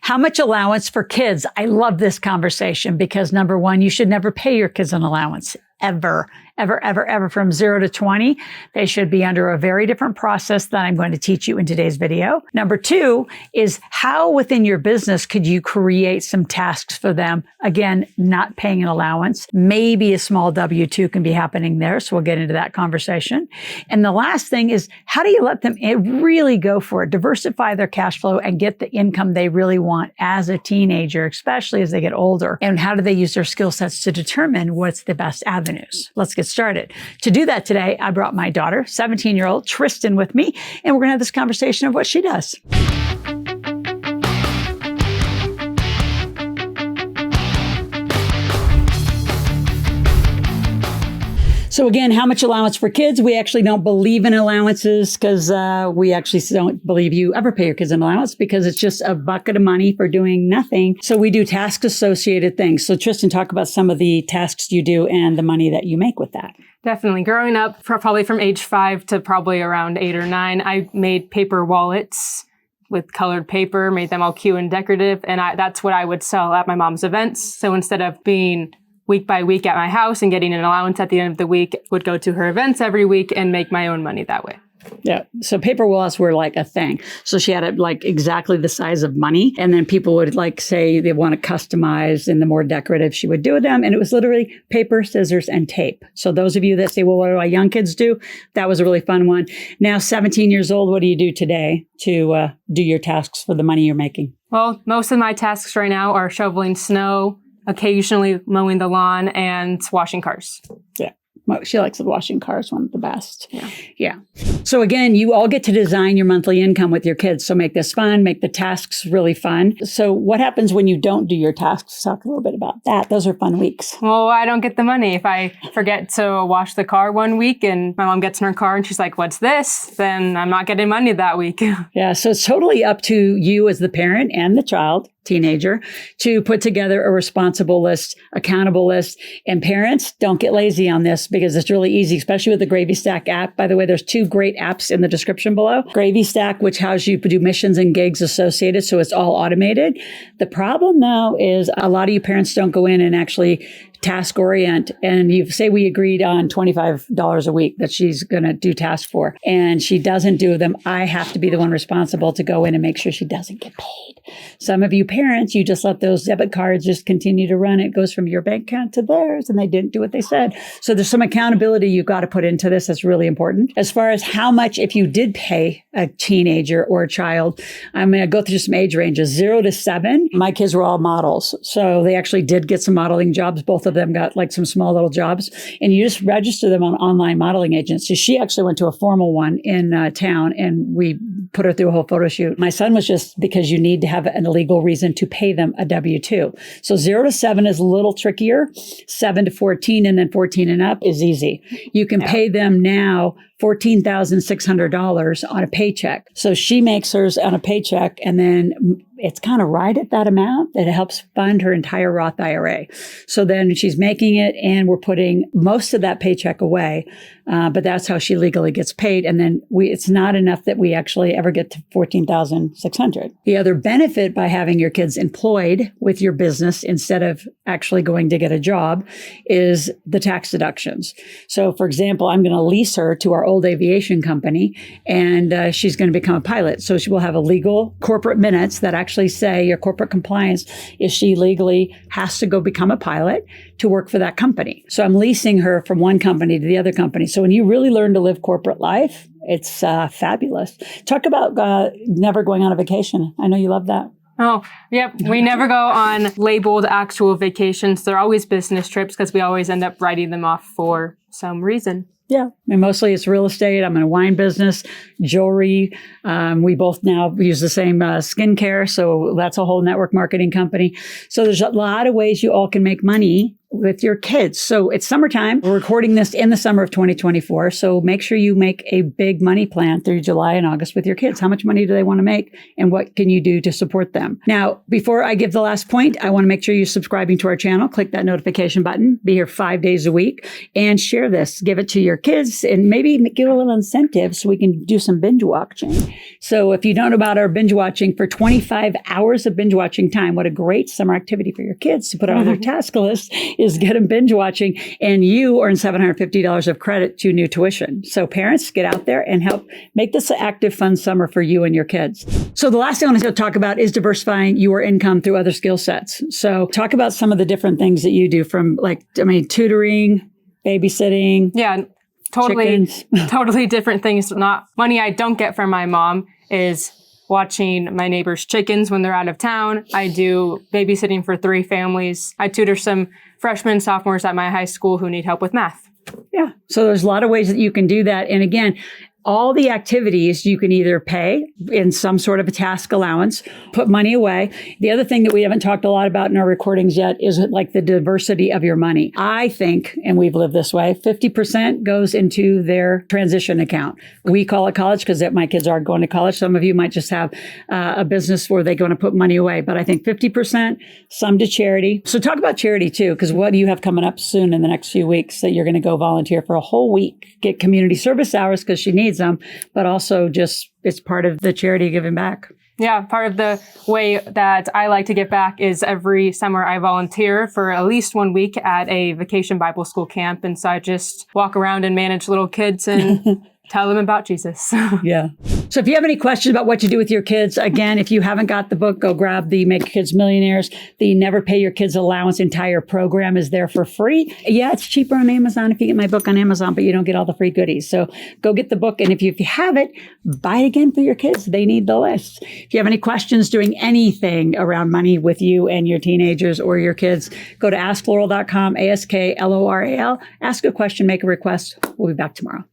How much allowance for kids? I love this conversation because number one, you should never pay your kids an allowance. Ever from 0 to 20. They should be under a very different process that I'm going to teach you in today's video. Number two is how within your business could you create some tasks for them? Again, not paying an allowance. Maybe a small W-2 can be happening there. So we'll get into that conversation. And the last thing is how do you let them really go for it, diversify their cash flow and get the income they really want as a teenager, especially as they get older? And how do they use their skill sets to determine what's the best avenues? Let's get started. To do that today, I brought my daughter, 17-year-old Tristan, with me, and we're going to have this conversation of what she does. So again, how much allowance for kids? We actually don't believe in allowances because we actually don't believe you ever pay your kids an allowance because it's just a bucket of money for doing nothing. So we do task associated things. So Tristan, talk about some of the tasks you do and the money that you make with that. Definitely. Growing up, probably from age 5 to probably around 8 or 9, I made paper wallets with colored paper, made them all cute and decorative. And that's what I would sell at my mom's events. So instead of being week by week at my house and getting an allowance at the end of the week, would go to her events every week and make my own money that way. Yeah. So paper wallets were like a thing. So she had it like exactly the size of money. And then people would like say they want to customize and the more decorative she would do with them. And it was literally paper, scissors, and tape. So those of you that say, well, what do our young kids do? That was a really fun one. Now, 17 years old, what do you do today to do your tasks for the money you're making? Well, most of my tasks right now are shoveling snow, occasionally mowing the lawn, and washing cars. Yeah. She likes washing cars, one of the best. Yeah. So again, you all get to design your monthly income with your kids. So make this fun, make the tasks really fun. So what happens when you don't do your tasks? Talk a little bit about that. Those are fun weeks. Well, I don't get the money. If I forget to wash the car one week and my mom gets in her car and she's like, what's this? Then I'm not getting money that week. Yeah. So it's totally up to you as the parent and the child, teenager, to put together a responsible list, accountable list. And parents, don't get lazy on this because it's really easy, especially with the GravyStack app. By the way, there's 2 great apps in the description below. GravyStack, which has you do missions and gigs associated, so it's all automated. The problem though is a lot of you parents don't go in and actually task orient. And you say we agreed on $25 a week that she's going to do tasks for, and she doesn't do them. I have to be the one responsible to go in and make sure she doesn't get paid. Some of you parents, you just let those debit cards just continue to run. It goes from your bank account to theirs, and they didn't do what they said. So there's some accountability you've got to put into this. That's really important. As far as how much, if you did pay a teenager or a child, I'm going to go through some age ranges, 0 to 7. My kids were all models. So they actually did get some modeling jobs. Both of them got like some small little jobs, and you just register them on online modeling agents. So she actually went to a formal one in town, and we put her through a whole photo shoot. My son was just because you need to have an illegal reason to pay them a W-2. So 0 to 7 is a little trickier. 7 to 14 and then 14 and up is easy. You can pay them now $14,600 on a paycheck. So she makes hers on a paycheck, and then it's kind of right at that amount that it helps fund her entire Roth IRA. So then she's making it, and we're putting most of that paycheck away. But that's how she legally gets paid. And then it's not enough that we actually ever get to $14,600. The other benefit by having your kids employed with your business instead of actually going to get a job is the tax deductions. So for example, I'm going to lease her to our old aviation company, and she's going to become a pilot. So she will have a legal corporate minutes that actually say your corporate compliance is she legally has to go become a pilot to work for that company. So I'm leasing her from one company to the other company. So when you really learn to live corporate life, it's fabulous. Talk about never going on a vacation. I know you love that. Oh, yep. We never go on labeled actual vacations. They're always business trips because we always end up writing them off for some reason. Yeah. And mostly it's real estate. I'm in a wine business, jewelry. We both now use the same skincare. So that's a whole network marketing company. So there's a lot of ways you all can make money with your kids. So it's summertime. We're recording this in the summer of 2024. So make sure you make a big money plan through July and August with your kids. How much money do they want to make? And what can you do to support them? Now, before I give the last point, I want to make sure you're subscribing to our channel. Click that notification button. Be here 5 days a week and share this. Give it to your kids and maybe give a little incentive so we can do some binge watching. So if you don't know about our binge watching, for 25 hours of binge watching time, what a great summer activity for your kids to put on their task list is get them binge watching, and you earn $750 of credit to new tuition. So parents, get out there and help make this an active, fun summer for you and your kids. So the last thing I want to talk about is diversifying your income through other skill sets. So talk about some of the different things that you do from tutoring, babysitting. Yeah, totally, chickens. totally different things. Not money I don't get from my mom is watching my neighbors' chickens when they're out of town. I do babysitting for 3 families. I tutor some freshmen, sophomores at my high school who need help with math. Yeah. So there's a lot of ways that you can do that. And again, all the activities you can either pay in some sort of a task allowance, put money away. The other thing that we haven't talked a lot about in our recordings yet is like the diversity of your money. I think, and we've lived this way, 50% goes into their transition account. We call it college because my kids are going to college. Some of you might just have a business where they're going to put money away. But I think 50%, some to charity. So talk about charity too, because what do you have coming up soon in the next few weeks that you're going to go volunteer for a whole week? Get community service hours because she needs them, but also just it's part of the charity giving back. Yeah, part of the way that I like to give back is every summer I volunteer for at least 1 week at a vacation Bible school camp. And so I just walk around and manage little kids and tell them about Jesus. Yeah. So if you have any questions about what to do with your kids, again, if you haven't got the book, go grab the Make Kids Millionaires. The Never Pay Your Kids Allowance entire program is there for free. Yeah, it's cheaper on Amazon if you get my book on Amazon, but you don't get all the free goodies. So go get the book. And if you have it, buy it again for your kids. They need the list. If you have any questions doing anything around money with you and your teenagers or your kids, go to askloral.com, ASKLORAL. Ask a question, make a request. We'll be back tomorrow.